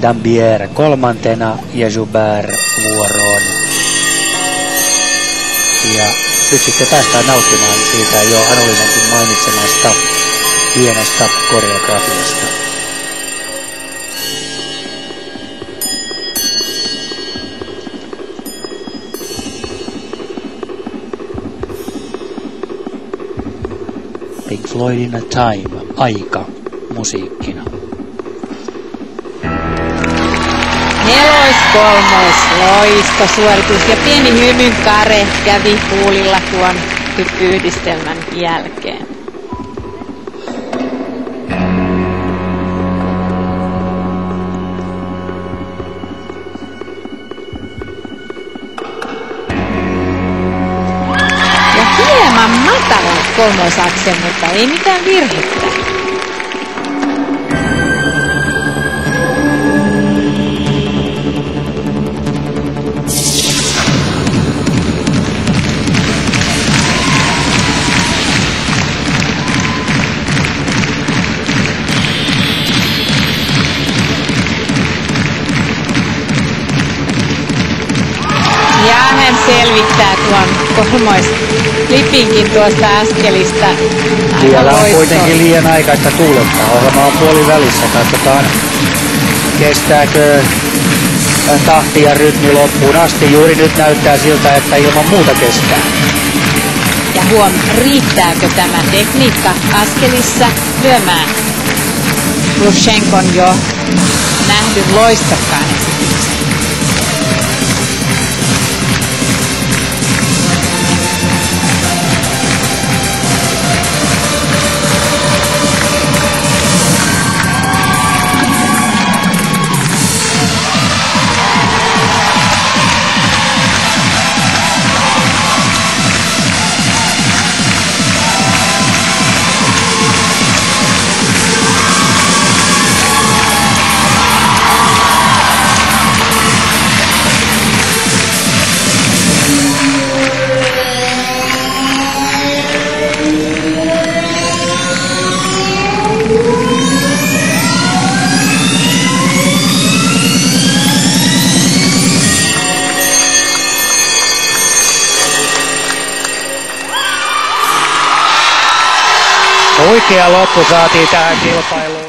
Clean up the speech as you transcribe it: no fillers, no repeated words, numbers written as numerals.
Dambier kolmantena ja Joubert vuoroon. Ja nyt sitten päästään nauttimaan siitä jo Anulisenkin mainitsemasta hienosta koreografiasta. Pink Floydin Time, aika musiikkina. Neloiskolmois, loistosuoritus ja pieni hymyn kare kävi huulilla tuon yhdistelmän jälkeen. Ja hieman matala kolmoisaksen, mutta ei mitään virhettä. Ja hän selvittää tuon kolmoislipinkin tuosta askelista. Vielä on kuitenkin liian aikaista tuuletta. Ohjelma on puolivälissä. Katsotaan, kestääkö tahti ja rytmi loppuun asti. Juuri nyt näyttää siltä, että ilman muuta kestää. Ja riittääkö tämä tekniikka askelissa lyömään Lushenkon jo nähdyn loistokkaan esityksen? Oikea loppu saatiin tähän kilpailuun.